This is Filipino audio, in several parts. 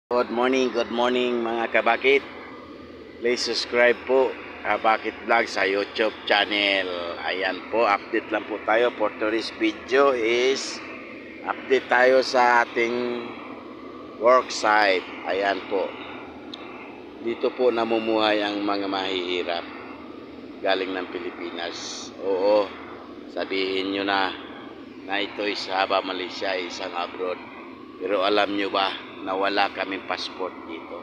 Good morning mga kabakit. Please subscribe po Kabakit Vlog sa YouTube channel. Ayan po, update lang po tayo for today's video is update tayo sa ating work site. Ayan po. Dito po namumuhay ang mga mahihirap galing ng Pilipinas. Oo, sabihin nyo na ito'y Sabah, Malaysia, isang abroad. Pero alam nyo ba na wala kaming passport dito?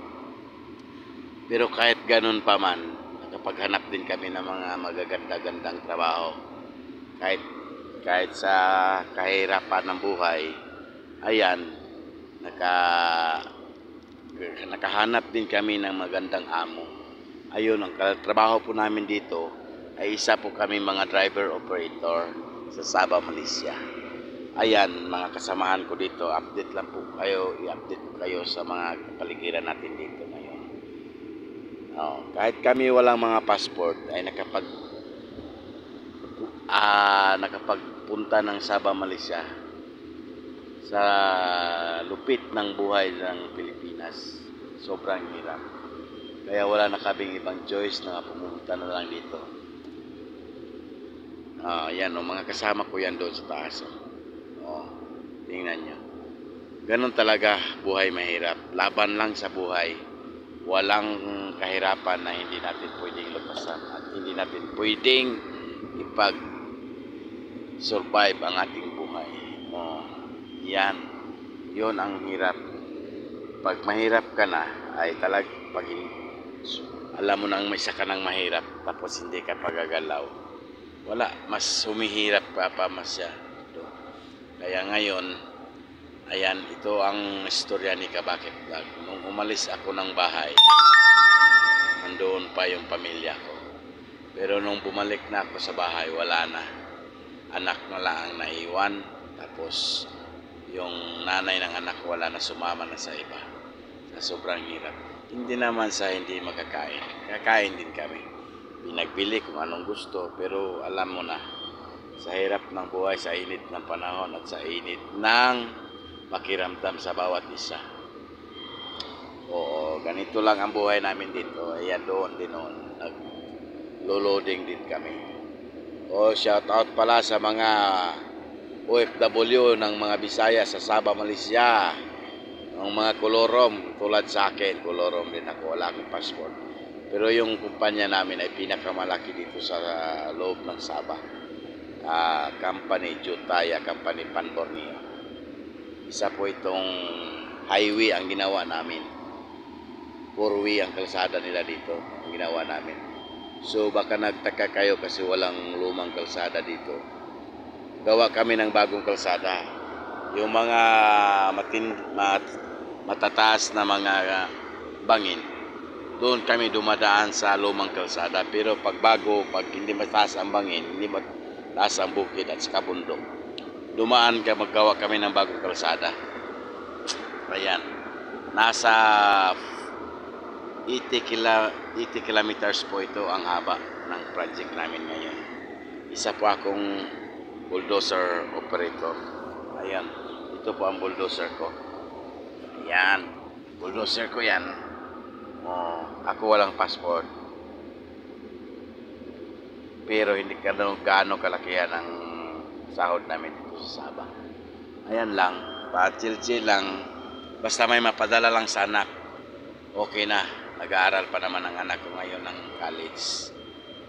Pero kahit ganun pa man, nakapaghanap din kami ng mga magaganda-gandang trabaho. Kahit sa kahirapan ng buhay, ayan, nakahanap din kami ng magandang amo. Ayun, ang trabaho po namin dito ay isa po kami mga driver operator sa Sabah, Malaysia. Ayan, mga kasamahan ko dito, update lang po kayo, i-update po kayo sa mga kapaligiran natin dito ngayon. Kahit kami walang mga passport ay nakapagpunta ng Sabah, Malaysia sa lupit ng buhay ng Pilipinas. Sobrang hirap. Kaya wala na kaming ibang choice na pumunta na lang dito. Yan, mga kasama ko yan doon sa taas. Tingnan nyo. Ganun talaga buhay mahirap. Laban lang sa buhay. Walang kahirapan na hindi natin pwedeng lupasan at hindi natin pwedeng ipag-survive ang ating buhay. Yan. Yun ang hirap. Pag mahirap ka na, ay alam mo nang may saka ng mahirap tapos hindi ka pagagalaw. Wala. Mas humihirap pa masyado. Kaya ngayon, ayan, ito ang istorya ni Kabakit Vlog. Nung umalis ako ng bahay, nandoon pa yung pamilya ko. Pero nung bumalik na ako sa bahay, wala na. Anak na lang ang naiwan. Tapos, yung nanay ng anak wala na, sumama na sa iba. Sa sobrang hirap. Hindi naman sa hindi makakain. Kakain din kami. Pinagbili kung anong gusto, pero alam mo na, sa hirap ng buhay, sa init ng panahon at sa init ng pakiramdam sa bawat isa. Oo, ganito lang ang buhay namin dito. Ayan, doon din noon. Nag-loading din kami. Shout out pala sa mga OFW ng mga Bisaya sa Sabah, Malaysia. Ang mga kolorom, tulad sa akin, kolorom din ako. Wala akong passport. Pero yung kumpanya namin ay pinakamalaki dito sa loob ng Sabah. Company Jutaya, Company Pan Borneo. Isa po itong highway ang ginawa namin. 4-way ang kalsada nila dito ang ginawa namin. So baka nagtaka kayo kasi walang lumang kalsada dito. Gawa kami ng bagong kalsada. Yung mga matataas na mga bangin, doon kami dumadaan sa lumang kalsada. Pero pag hindi mataas ang bangin, hindi taas ang bukid at saka bundok, dumaan maggawa kami ng bagong kalsada. Ayan, nasa 80 kilometers po ito ang haba ng project namin ngayon. Isa po akong bulldozer operator. Ayan, ito po ang bulldozer ko. Ayan, bulldozer ko yan. Ako walang passport, pero hindi gaano kalakihan ang sahod namin dito sa Sabah. Ayan lang, pa-chill-chill lang. Basta may mapadala lang sa anak, okay na. Nag-aaral pa naman ang anak ko ngayon ng college.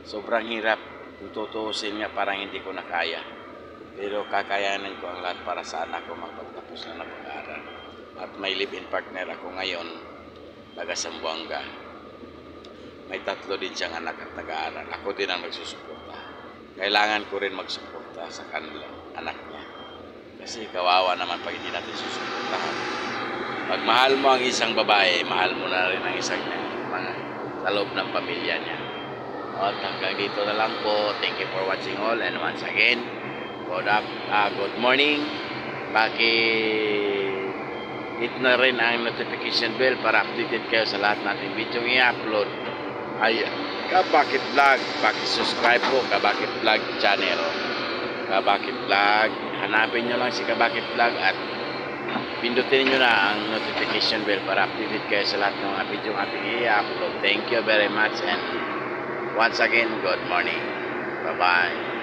Sobrang hirap. Kung tutuusin nga, parang hindi ko na kaya. Pero kakayanin ko ang lahat para sa anak ko magpagtapos na pag-aaral. At may live-in partner ako ngayon, taga Zamboanga. May 3 din siyang anak at nag-aaral. Ako din ang magsusuporta. Kailangan ko rin magsuporta sa kanila, anak niya. Kasi kawawa naman pag hindi natin susuportahan. Pag mahal mo ang isang babae, mahal mo na rin ang isang sa loob ng pamilya niya. At hanggang dito na lang po. Thank you for watching all. And once again, good morning. Hit na rin ang notification bell para updated kayo sa lahat nating video i-upload. Ay, Kabakit Vlog, subscribe po Kabakit Vlog channel. Kabakit Vlog, hanapin nyo lang si Kabakit Vlog at pindutin nyo na ang notification bell para updated kayo sa lahat ng mga video ng ating i-upload. Thank you very much and once again, good morning. Bye-bye.